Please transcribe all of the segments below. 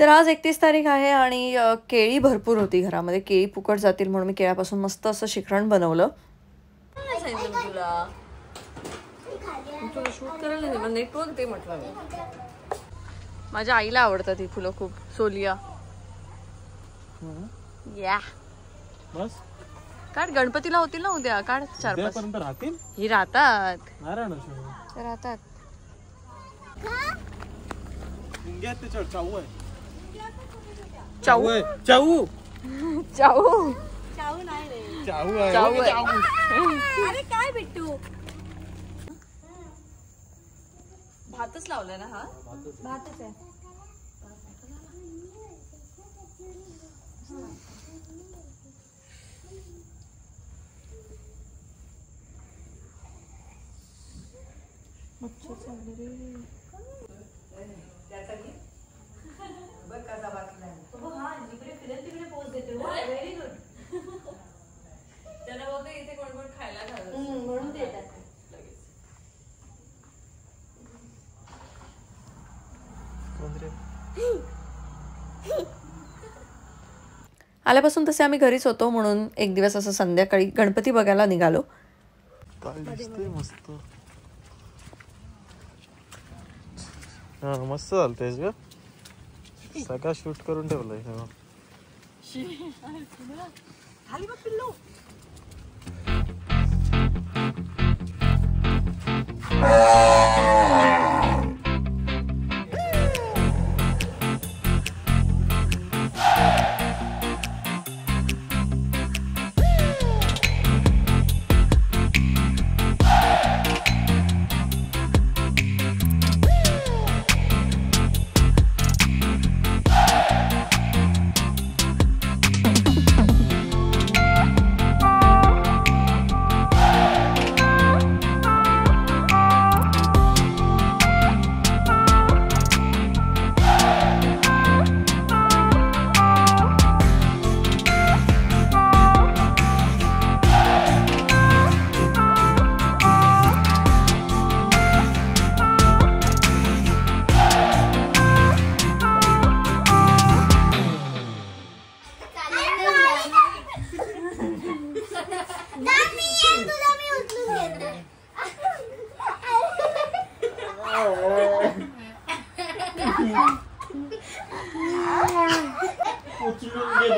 तर आज 31 तारीख आहे आणि केळी भरपूर होती घरामध्ये. केळी फुकट जातील म्हणून मी केळ्यापासून मस्त असं शिखरण बनवलं. शूट करायला नेटवर्क ते म्हटलं मी. माझ्या आईला आवडतात ही फुलं खूप. सोलिया या बस काढ. गणपतीला होतील ना उद्या. काढ 4-5 राहतील. ही राहतात राहतात. चाऊ चाऊ चाऊ चाऊ चाऊ अरे काय बिट्टू. भातच लावलाय ना. हा भातच आहे. आल्यापासून तसे आम्ही घरीच होतो म्हणून एक दिवस असं संध्याकाळी गणपती बघायला निघालो. मस्त मस्त चालतंय ग. सगळं शूट करून ठेवलंय. खाली बघ पिल्लू.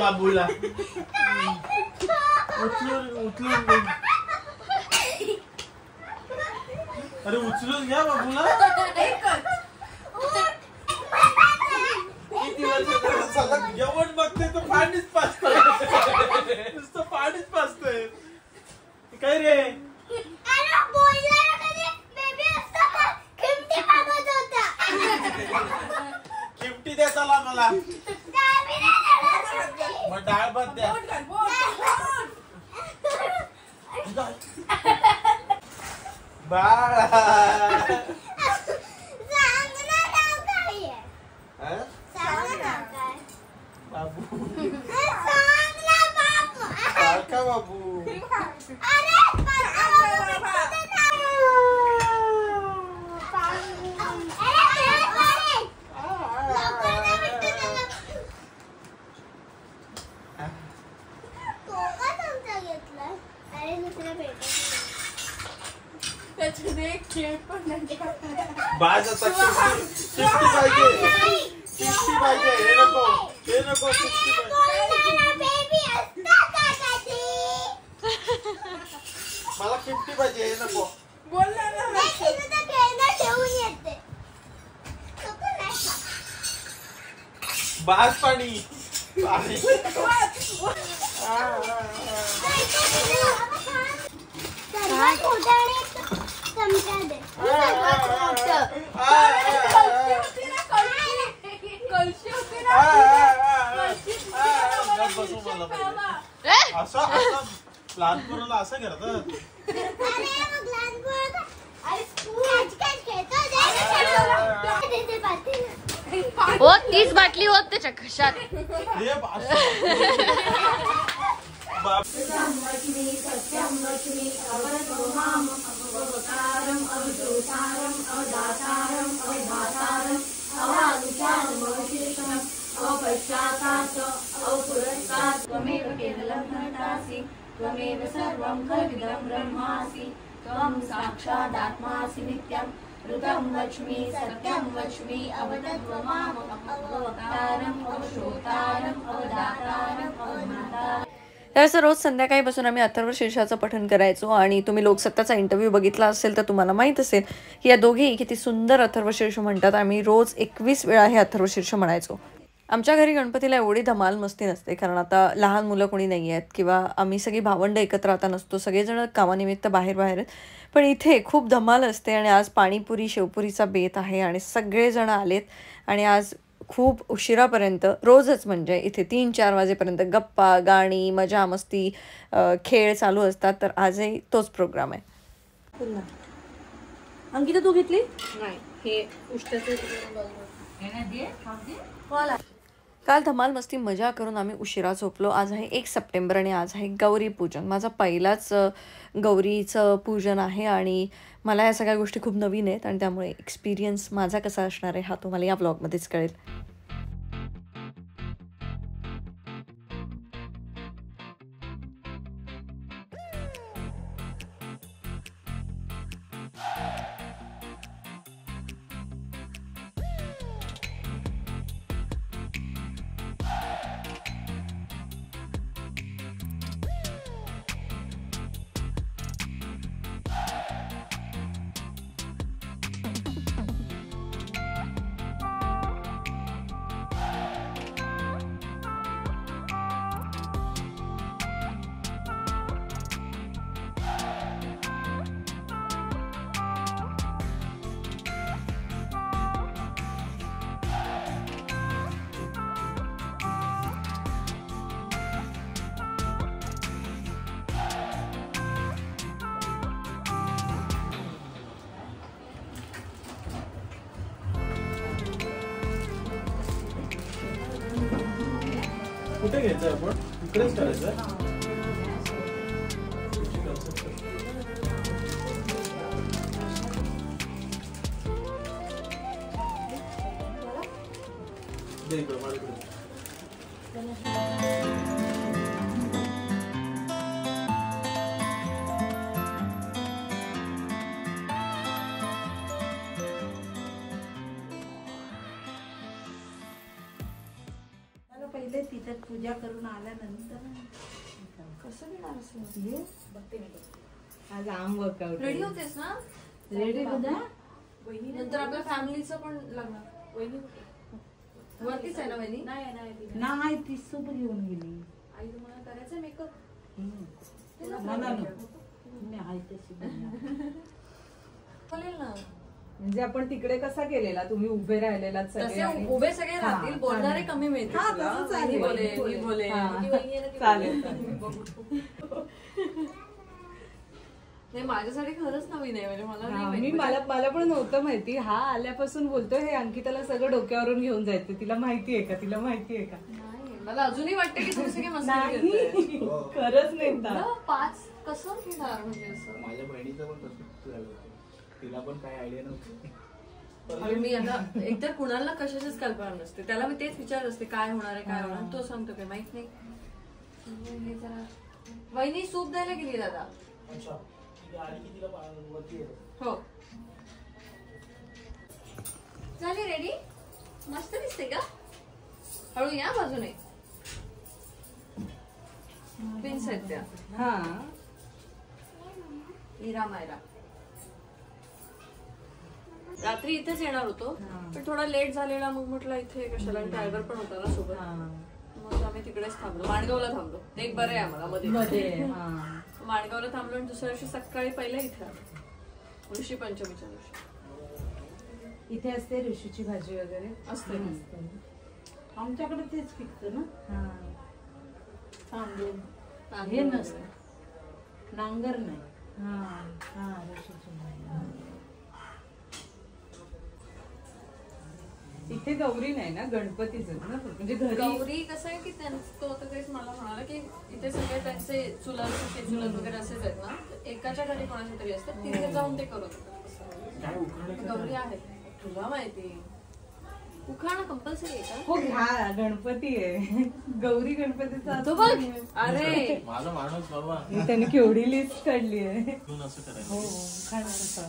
बाबूला उचलून अरे उचलून घ्या बाबूला. जेवण बघते तर पाणीच पाजतंय. नुसतं पाणीच पाजतंय. काय रे खिमटी द्या चला मला. मग डाळ भात द्या. बाळा बाबू का बाबू. बाज आता शिफ्टी पाहिजे. शिफ्टी पाहिजे. हे नको हे नको. शिफ्टी मला शिफ्टी पाहिजे. हे नको बोलला ना. बाज पाणी पाणी. असं लहान पोराला असं करतात. हो 30 बाटली होत त्याच्या घशात. त्वमेव सर्वं खल्विदं ब्रह्मासि त्वं साक्षादात्मासि नित्यं ऋतं वच्मि सत्यं वच्मि अवतत्त्वमामवतारम् अवश्रोतारम् अवदातारम् अवज्ञातारम्. त्यावेळेस रोज संध्याकाळी बसून आम्ही अथर्वशीर्षाचं पठण करायचो आणि तुम्ही लोकसत्ताचा इंटरव्ह्यू बघितला असेल तर तुम्हाला माहीत असेल की या दोघी किती सुंदर अथर्वशीर्ष म्हणतात. आम्ही रोज 21 वेळा हे अथर्वशीर्ष म्हणायचो. आमच्या घरी गणपतीला एवढी धमाल मस्ती नसते कारण आता लहान मुलं कोणी नाही आहेत किंवा आम्ही सगळी भावंड एकत्र आता नसतो, सगळेजण कामानिमित्त बाहेर आहेत. पण इथे खूप धमाल असते आणि आज पाणीपुरी शेवपुरीचा बेत आहे आणि सगळेजण आलेत आणि आज खूप उशिरापर्यंत रोजच म्हणजे इथे 3-4 वाजेपर्यंत गप्पा गाणी मजा मस्ती खेळ चालू असतात. तर आजही तोच प्रोग्राम आहे. अंकिता तू घेतली नाही हे उष्टाचे काल धमाल मस्ती मजा करून आम्ही उशिरा झोपलो. आज आहे 1 सप्टेंबर आणि आज आहे गौरी पूजन. माझा पहिलाच गौरीचं पूजन आहे आणि मला या सगळ्या गोष्टी खूप नवीन आहेत आणि त्यामुळे एक्सपिरियन्स माझा कसा असणार आहे हा तुम्हाला या ब्लॉगमध्येच कळेल. कुठे घ्यायचं आपण इकडेच करायचं. पहिले तिथे पूजा करून आल्यानंतर कसं घेणार असेल आज आम वर्कआउट रेडी होतेस ना? रेडी बघा नंतर आपल्या फॅमिलीचं पण लग्न वहिनी वरतीच आहे ना वहिनी? नाही ती सोबत घेऊन गेली. आई तुम्हाला करायचं मेकअप? मी आहे तशी बोलेल ना. म्हणजे आपण तिकडे कसा केलेला, तुम्ही उभे राहिलेला तसे उभे सगळे राहतील, बोलणारे कमी मिळतील तुला. वहिनी बोले, मी बोले, ती वहिनी आहे ना, ती चालेल. नाही माझ्यासाठी खरंच नवीन आहे म्हणजे मला नाही मी माहिती. मला पण नव्हतं माहिती. हा आल्यापासून बोलतोय हे अंकिताला सगळं डोक्यावरून घेऊन जायचं. तिला माहितीये का, तिला माहितीये का? नाही मला अजूनही वाटतं की तुम्ही सगळे मस्ती नाही करताय. खरंच नाही का? 5 कसं घेणार म्हणजे असं. माझ्या बहिणीचं पण तसंच झालं होतं. तिला पण काही आयडिया नव्हती. आणि मी आता एकतर कुणाला कशाचीच कल्पना नसते, त्याला मी तेच विचारत असते काय होणार आहे काय होणार. तो सांगतो काय माहित नाही. हे जरा वहिनी सूप द्यायला गेली दादा. हो झाली रेडी. मस्त दिसते का? हळू या बाजूने. पिन्स आहेत त्या. हा इरा मायरा. रात्री इथेच येणार होतो पण थोडा लेट झालेला, मग म्हटलं इथे कशाला. ड्रायव्हर पण होता ना सोबत, मग आम्ही तिकडेच थांबलो. माणगावला थांबलो. एक बरं आहे आम्हाला मध्ये. माणगावला थांबलो आणि दुसऱ्या दिवशी सकाळी पहिला इथे आलो ऋषी पंचमीच्या दिवशी. इथे असते ऋषीची भाजी वगैरे असते. आमच्याकडे तेच पिकतं ना. तांदूळ हे नसतं, नांगर नाही. ऋषीची भाजी. इथे गौरी नाही ना, गणपतीच ना. म्हणजे घरी गौरी कसं आहे की तो तर तेच मला म्हणाला की इथे सगळे त्यांचे चुलत चुलत वगैरे असेच आहेत ना, एकाच्या घरी कोणाच्या तरी असतात, तिथे जाऊन ते करत होतात. गौरी आहे तुला माहिती. उखाणा कंपल्सरी आहे का? हो घ्या, गणपती आहे. गौरी गणपतीचा तो बघ. अरे माझा माणूस बाबा त्याने केवढी लिस्ट काढली आहे. तू असं करायचं. हो उखाणा कसा.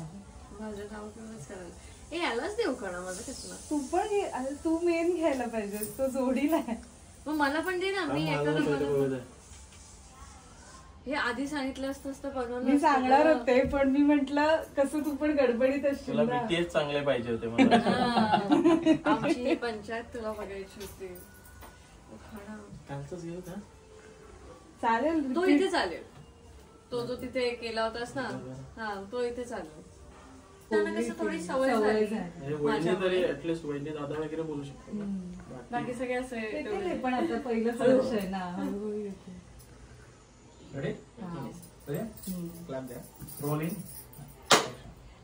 माझ्या नाव किंवाच करायला. ए यालाच दे उखाणा माझा कसला. तू पण घे. अरे तू मेन घ्यायला पाहिजे, तो जोडीला आहे. मग मला पण दे ना. मी माझं एका पण पहिले बघू दे. हे आधी सांगितलं असतं बनवलं मी सांगणार होते पण मी म्हंटल कसं तू पण गडबडीत असशील तुला ना. बीटीएस चांगले पाहिजे होते मला. आमची ही पंचायत तुला बघायची होती. उखाणा. त्यांचंच घेऊ का? चालेल. तो इथे चालेल. तो जो तिथे केला होतास ना, हा तो इथे चालेल. त्यांना कसं थोडी सवय झाली. म्हणजे वहिनी तरी ऍटलीस्ट वहिनी दादा वगैरे बोलू शकतो ना. बाकी सगळे असे येतील पण आता पहिलंच वर्ष आहे ना, हळूहळू येतील.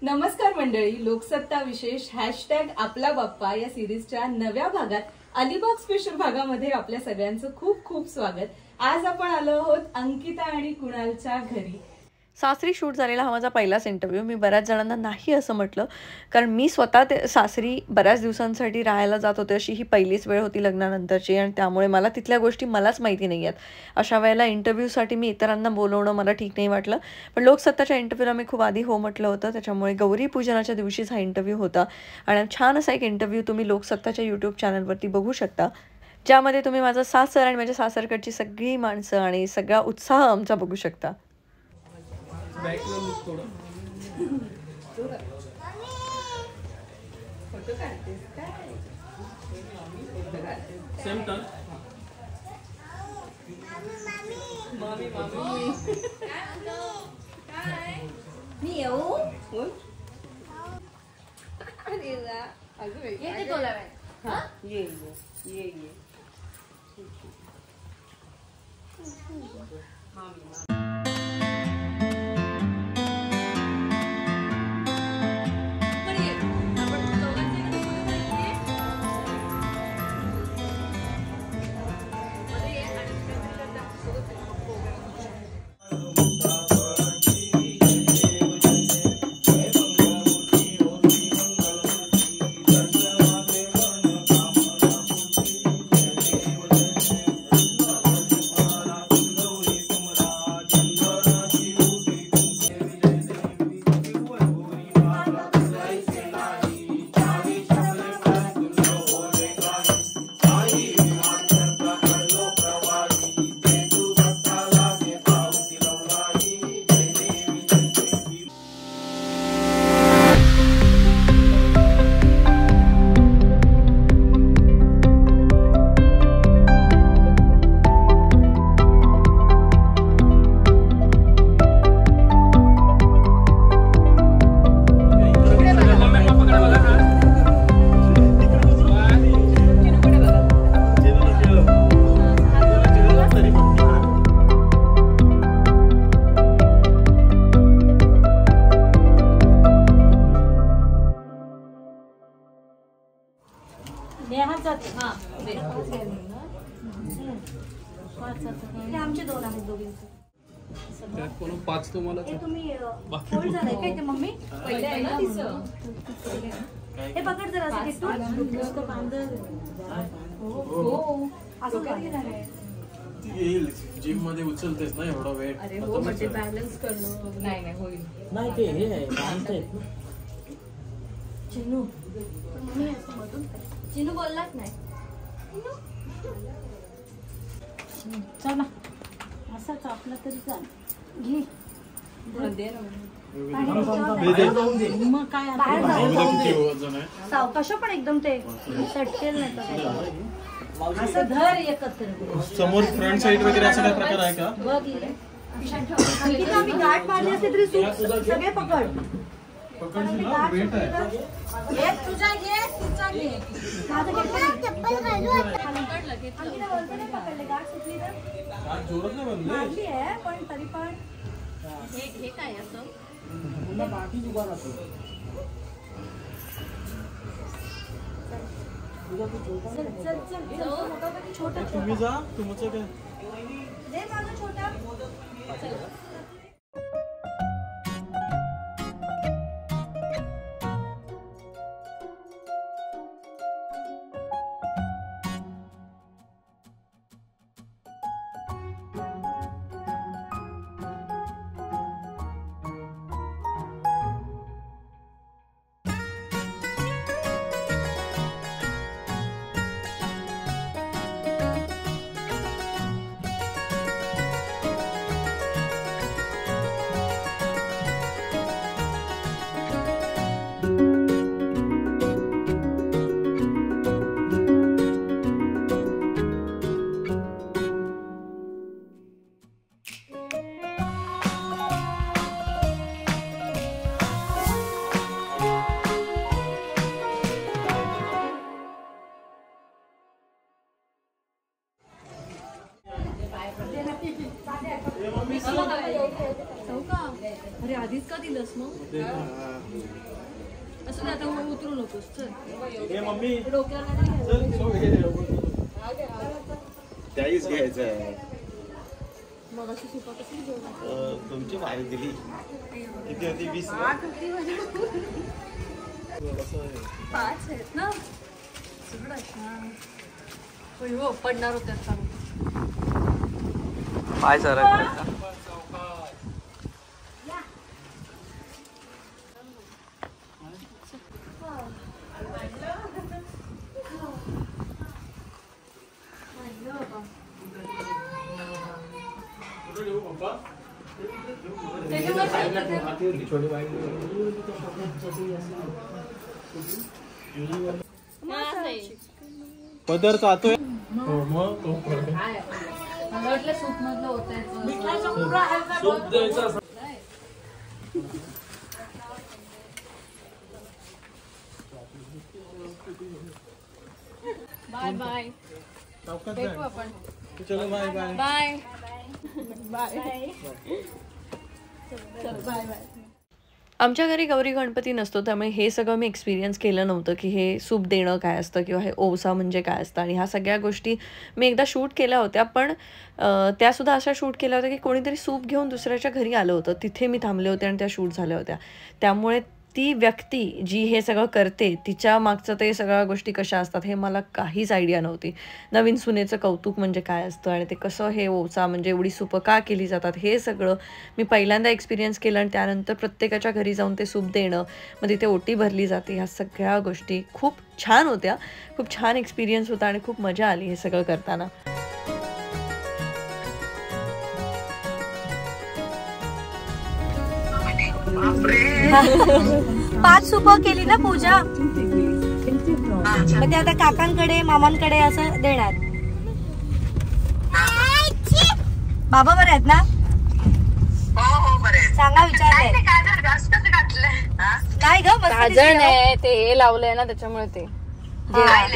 नमस्कार मंडळी, लोकसत्ता विशेष हॅशटॅग आपला बाप्पा या सिरीजच्या नव्या भागात अलिबाग स्पेशल भागामध्ये आपल्या सगळ्यांचं खूप खूप स्वागत. आज आपण आलो आहोत अंकिता आणि कुणालच्या घरी. सासरी शूट झालेला हा माझा पहिलाच इंटरव्ह्यू. मी बऱ्याच जणांना नाही असं म्हटलं, कारण मी स्वतः ते सासरी बऱ्याच दिवसांसाठी राहायला जात होते. अशी ही पहिलीच वेळ होती लग्नानंतरची आणि त्यामुळे मला तिथल्या गोष्टी मलाच माहिती नाही आहेत. अशा वेळेला इंटरव्ह्यूसाठी मी इतरांना बोलवणं मला ठीक नाही वाटलं. पण लोकसत्ताच्या इंटरव्ह्यूला मी खूप आधी हो म्हटलं होतं, त्याच्यामुळे गौरी पूजनाच्या दिवशीच हा इंटरव्ह्यू होता. आणि छान असा एक इंटरव्ह्यू तुम्ही लोकसत्ताच्या यूट्यूब चॅनलवरती बघू शकता, ज्यामध्ये तुम्ही माझा सासर आणि माझ्या सासरकडची सगळी माणसं आणि सगळा उत्साह आमचा बघू शकता. Same turn. मी येऊ येते तोला वेळ. ये ये ये. आमचे दोन आहेत दोघींचे. पाच तुम्हाला तुम्ही फोल्ड झालंय काय ते मम्मी? पहिले आहे ना तिचं. हे पकड जरा असं तिथून. हो असं काय घेणार आहे? येईल जिम मध्ये उचलतेस ना एवढा वेळ. अरे हो म्हणजे बॅलन्स करणं. नाही नाही होईल. नाही ते हे आहे बांधतायत. चिनू मम्मी असं मधून चिनू बोललाच नाही. चला असाच आपला तरी चाल घे. मग काय सावकाश पण एकदम ते चटकेल नाही तर असं धर एकत्र समोर फ्रंट साइड वगैरे असं काय प्रकार आहे का? बघ तिथे आम्ही गाठ मारली असते तरी सगळे पकड. तुझा घे तिचा घे. पकडले गाठ सुटली तर जोरात नाही बनले. मारली आहे पण तरी पण हे काय असं बाकी उभा राहतो. छोटा तुम्ही जा तुमचं काय दे माझा छोटा. अरे आधीच का दिलंस मग असं आता मग उतरू नकोस. चल मम्मी त्याहीच घ्यायचं आहे. मग अशी सुपा कशी तुमची भारी दिली किती होती 20 5 आहेत ना सगळं. पडणार होत्यात पाय सरक. पदर चाहतोय. सूप मधलं होतं. Bye bye. भेटू आपण. चलो बाय बाय बाय बाय. आमच्या घरी गौरी गणपती नसतो, त्यामुळे हे सगळं मी एक्सपिरियन्स केलं नव्हतं की हे सूप देणं काय असतं किंवा हे ओवसा म्हणजे काय असतं. आणि ह्या सगळ्या गोष्टी मी एकदा शूट केल्या होत्या, पण त्यासुद्धा अशा शूट केल्या होत्या की कोणीतरी सूप घेऊन दुसऱ्याच्या घरी आलं होतं, तिथे मी थांबले होते आणि त्या शूट झाल्या होत्या. त्यामुळे ती व्यक्ती जी हे सगळं करते तिच्या मागचं ते सगळ्या गोष्टी कशा असतात हे मला काहीच आयडिया नव्हती. नवीन सुनेचं कौतुक म्हणजे काय असतं आणि ते कसं हे ओवसा म्हणजे एवढी सूपं का केली जातात हे सगळं मी पहिल्यांदा एक्सपिरियन्स केलं. आणि त्यानंतर प्रत्येकाच्या घरी जाऊन ते सूप देणं, मग तिथे ओटी भरली जाते, ह्या सगळ्या गोष्टी खूप छान होत्या. खूप छान एक्सपिरियन्स होता आणि खूप मजा आली हे सगळं करताना. पाच सूप केली ना पूजा, मग ते आता काकांकडे मामांकडे असं देणार. बाबा बरे आहेत ना? सांगा विचारलंय काय ग? काजळ नाही ते हे लावलंय ना त्याच्यामुळे ते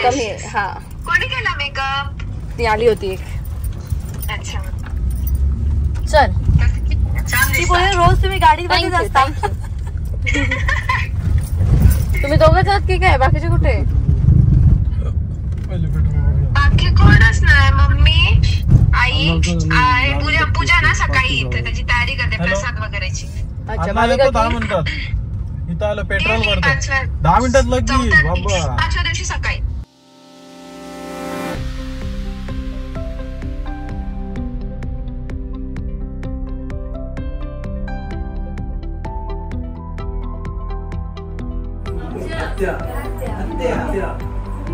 कमी आहे. हा कोणी केला मेकअप? ती आली होती एक. अच्छा चल छान ती बोले रोज तुम्ही गाडीत बसत असता. तुम्ही दोघंच आहात की काय? बाकीचे कुठे? बाकी कोणच नाही. मम्मी आई पूजा ना सकाळी येते, त्याची तयारी करते प्रसाद वगैरेची. अच्छा 10 मिनिटात इथं आलं पेट्रोल भरतो. 10 मिनिटात लगी बाबा. 5व्या दिवशी सकाळी.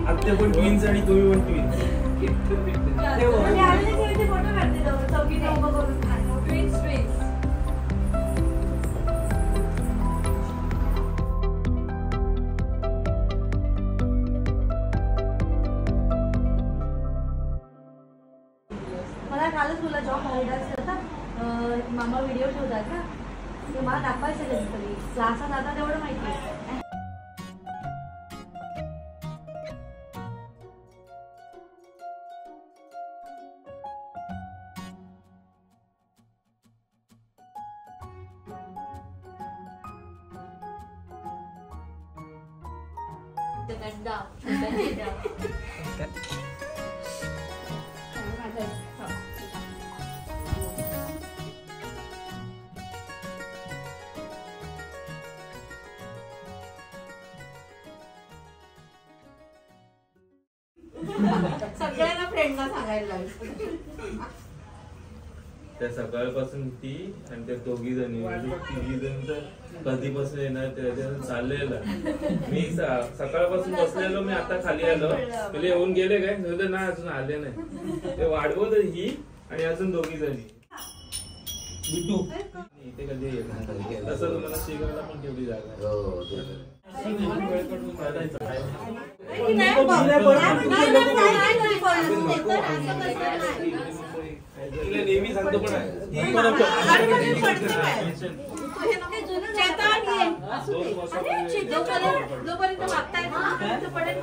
आत्या पण ट्विन्स आणि तुम्ही पण ट्विन्स. मला कालच तुला जॉब व्हायला मामा व्हिडिओ ठेवतात का, ते मला दाखवायचं कधीतरी. क्लासात आता तेवढं माहिती आहे. सगळ्यांना फ्रेंडला सांगायला लागेल. त्या सकाळपासून ती आणि त्या दोघी जणी तिघी जण तर कधीपासून येणार त्या चाललेलं. मी सकाळपासून बसलेलो, मी आता खाली आलो. पहिले येऊन गेले काय नाही, अजून आले नाही. ते वाढवत ही आणि अजून दोघी जणी. बिटू इथे कधी येणार तसं तुम्हाला शिकायला पण तेवढी जागा. वेळ काढून काढायचा. नेहमी सांगतो पण जोपर्यंत मागता येतो पडेल.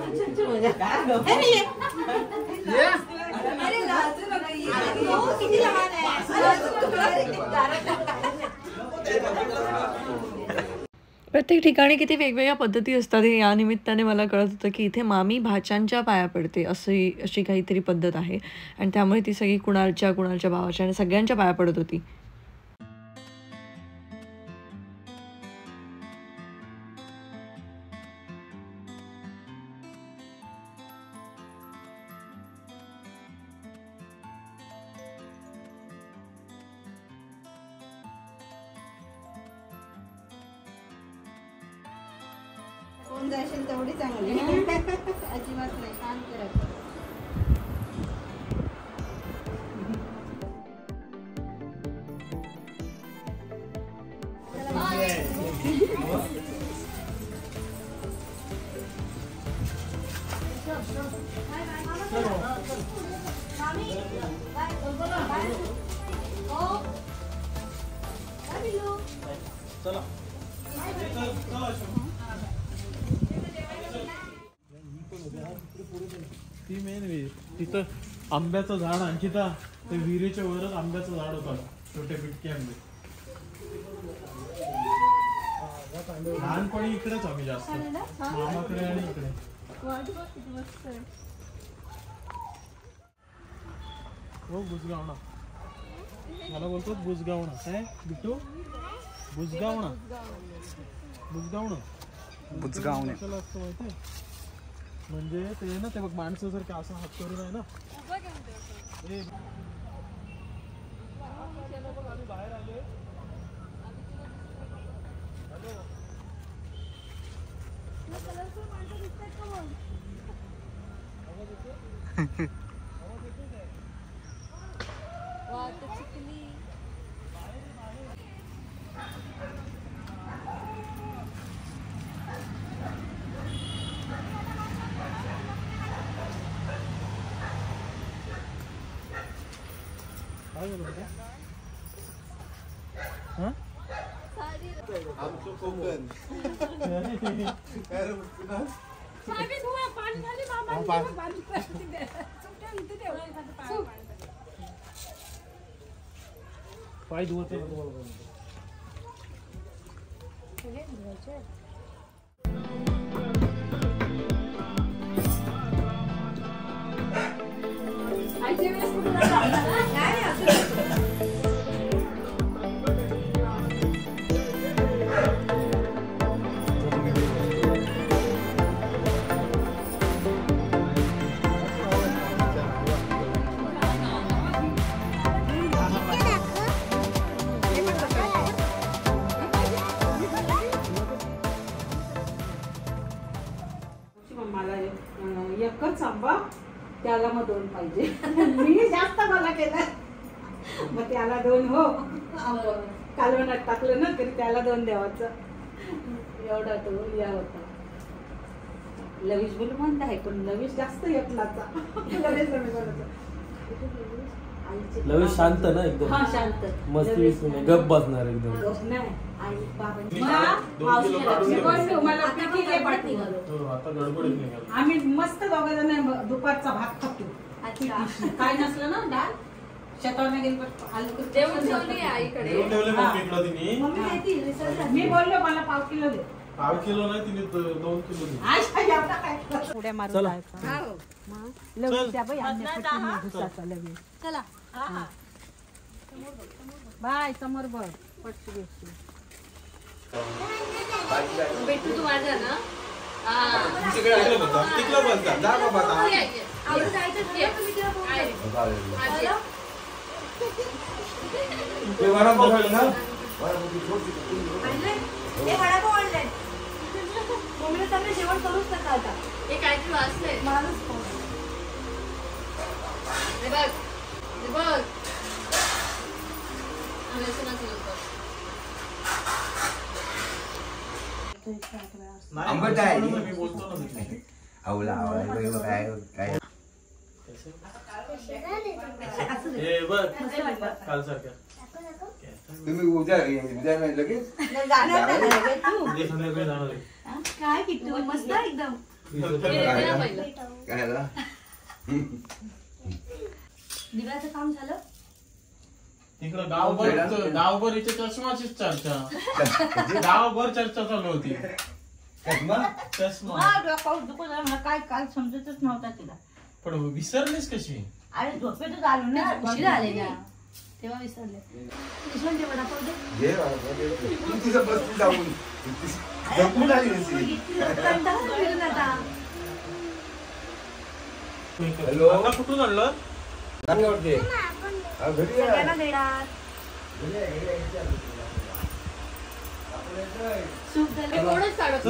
किती लहान आहे. प्रत्येक ठिकाणी किती वेगवेगळ्या पद्धती असतात हे या निमित्ताने मला कळत होतं की इथे मामी भाच्यांच्या पाया पडते अशी काहीतरी पद्धत आहे आणि त्यामुळे ती सगळी कुणालच्या भावाच्या आणि सगळ्यांच्या पाया पडत होती. कोण जाशील तेवढी चांगली अजिबात नाही शांत राहा. ती मेन विहीर तिथं आंब्याचं झाड अंकिता ते विहिरीच्या वरच आंब्याचं झाड होतं छोटे बिटके आंबे. लहानपणी इकडेच आम्ही जास्त मामाकडे आणि इकडे. हो बुजगावणा मला बोलतो बुजगावणा काय बिट्टू बुजगावणा बुजगावणे असतं माहिती म्हणजे ते ना ते बघ माणसं जर का असं हात करून आहे ना बाहेर आले आमचं कोकण पाय धुवते एकच आंबा त्याला मग 2 पाहिजे. मी जास्त मला केलं मग त्याला 2 हो कालवणात टाकलं ना तरी त्याला 2 द्यावाचं एवढा तो या होता. लविश बोल म्हणत आहे पण लविश जास्त एकलाचा लविश शांत ना एकदम. हा शांत मस्ती गप बसणार एकदम. नाही आई आम्ही मस्त दोघं जण दुपारचा भात खातो. काय नसलं ना डाळ शेतावर गेलो मी बोललो मला पाव किलो दे. पाव किलो नाही तिने 2 किलो दे. उड्या मारून चला बाय समोर बघ पटशी भेटू तू माझा ना जेवण करूच नका आता. हे काहीतरी वाचलंय माणूस बघ आंबट आहे मी बोलतो ना आवला काय काय काल सारख्या तुम्ही उद्या नाही लगेच संध्याकाळी जाणार आहे. काय किट्टू मस्त एकदम काय दिव्याचं काम झालं. इकडं गावभर इथे चष्माचीच चर्चा, गावभर चर्चा चालू होती. चष्मा काय काल समजतच नव्हता तिला. पण विसरलीस कशी? अरे झोपेतच आलो ना, उशीर आले ना तेव्हा विसरले. हॅलो, कुठून आणलं? सगळ्यांना देणार. सूप झाले कोणच काढत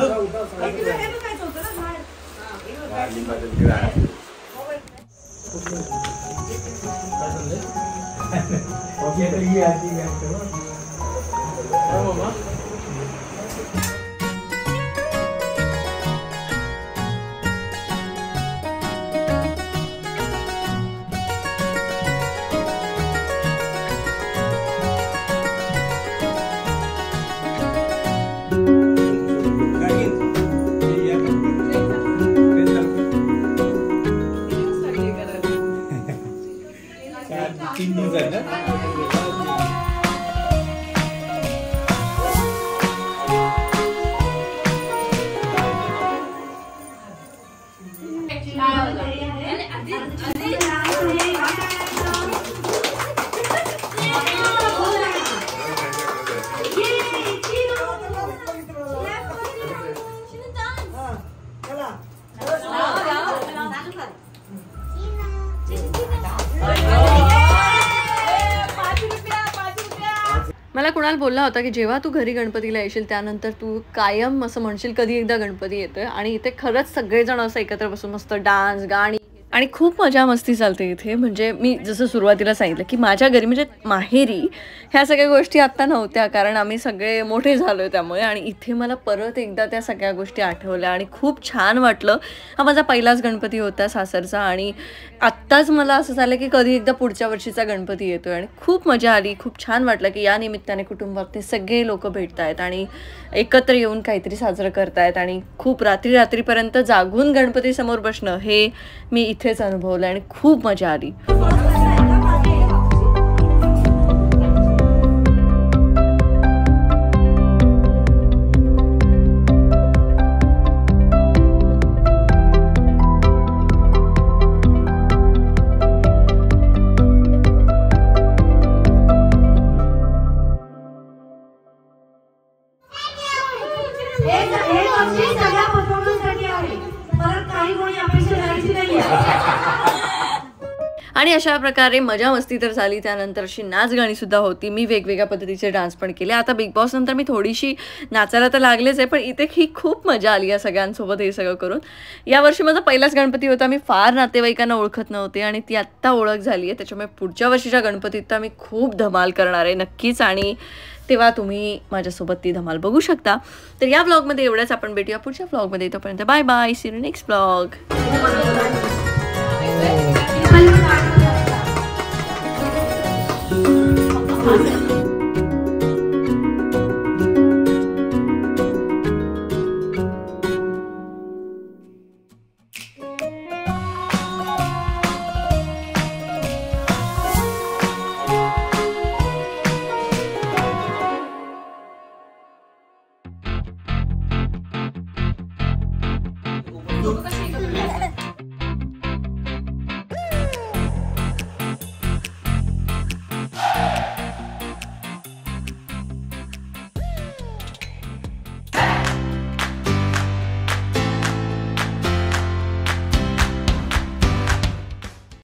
मला कुणाल बोलला होता की जेव्हा तू घरी गणपतीला येशील त्यानंतर तू कायम असं म्हणशील कधी एकदा गणपती येतोय. आणि इथे खरंच सगळेजण असं एकत्र बसून मस्त डान्स गाणी आणि खूप मजा मस्ती चालते इथे. म्हणजे मी जसं सुरुवातीला सांगितलं की माझ्या घरी म्हणजे माहेरी ह्या सगळ्या गोष्टी आत्ता नव्हत्या कारण आम्ही सगळे मोठे झालो त्यामुळे. आणि इथे मला परत एकदा त्या सगळ्या गोष्टी आठवल्या आणि खूप छान वाटलं. हा माझा पहिलाच गणपती होता सासरचा आणि आत्ताच मला असं झालं की कधी एकदा पुढच्या वर्षीचा गणपती येतोय आणि खूप मजा आली. खूप छान वाटलं की या निमित्ताने कुटुंबातले सगळे लोक भेटत आहेत आणि एकत्र येऊन काहीतरी साजरं करतायत. आणि खूप रात्रीपर्यंत जागून गणपतीसमोर बसणं हे मी इथेच अनुभवलं आणि खूप मजा आली. आणि अशा प्रकारे मजा मस्ती तर झाली. त्यानंतर अशी नाच गाणी सुद्धा होती. मी वेगवेगळ्या पद्धतीचे डान्स पण केले. आता बिग बॉस नंतर मी थोडीशी नाचायला तर लागलेच आहे पण इथे ही खूप मजा आली या सगळ्यांसोबत हे सगळं करून. यावर्षी माझा पहिलाच गणपती होता. मी फार नातेवाईकांना ओळखत नव्हते आणि ती आत्ता ओळख झाली आहे. त्याच्यामुळे पुढच्या वर्षीच्या गणपतीत तर मी खूप धमाल करणार आहे नक्कीच आणि तेव्हा तुम्ही माझ्यासोबत ती धमाल बघू शकता. तर या ब्लॉगमध्ये एवढंच. आपण भेटूया पुढच्या ब्लॉगमध्ये. तोपर्यंत bye bye. See you next blog.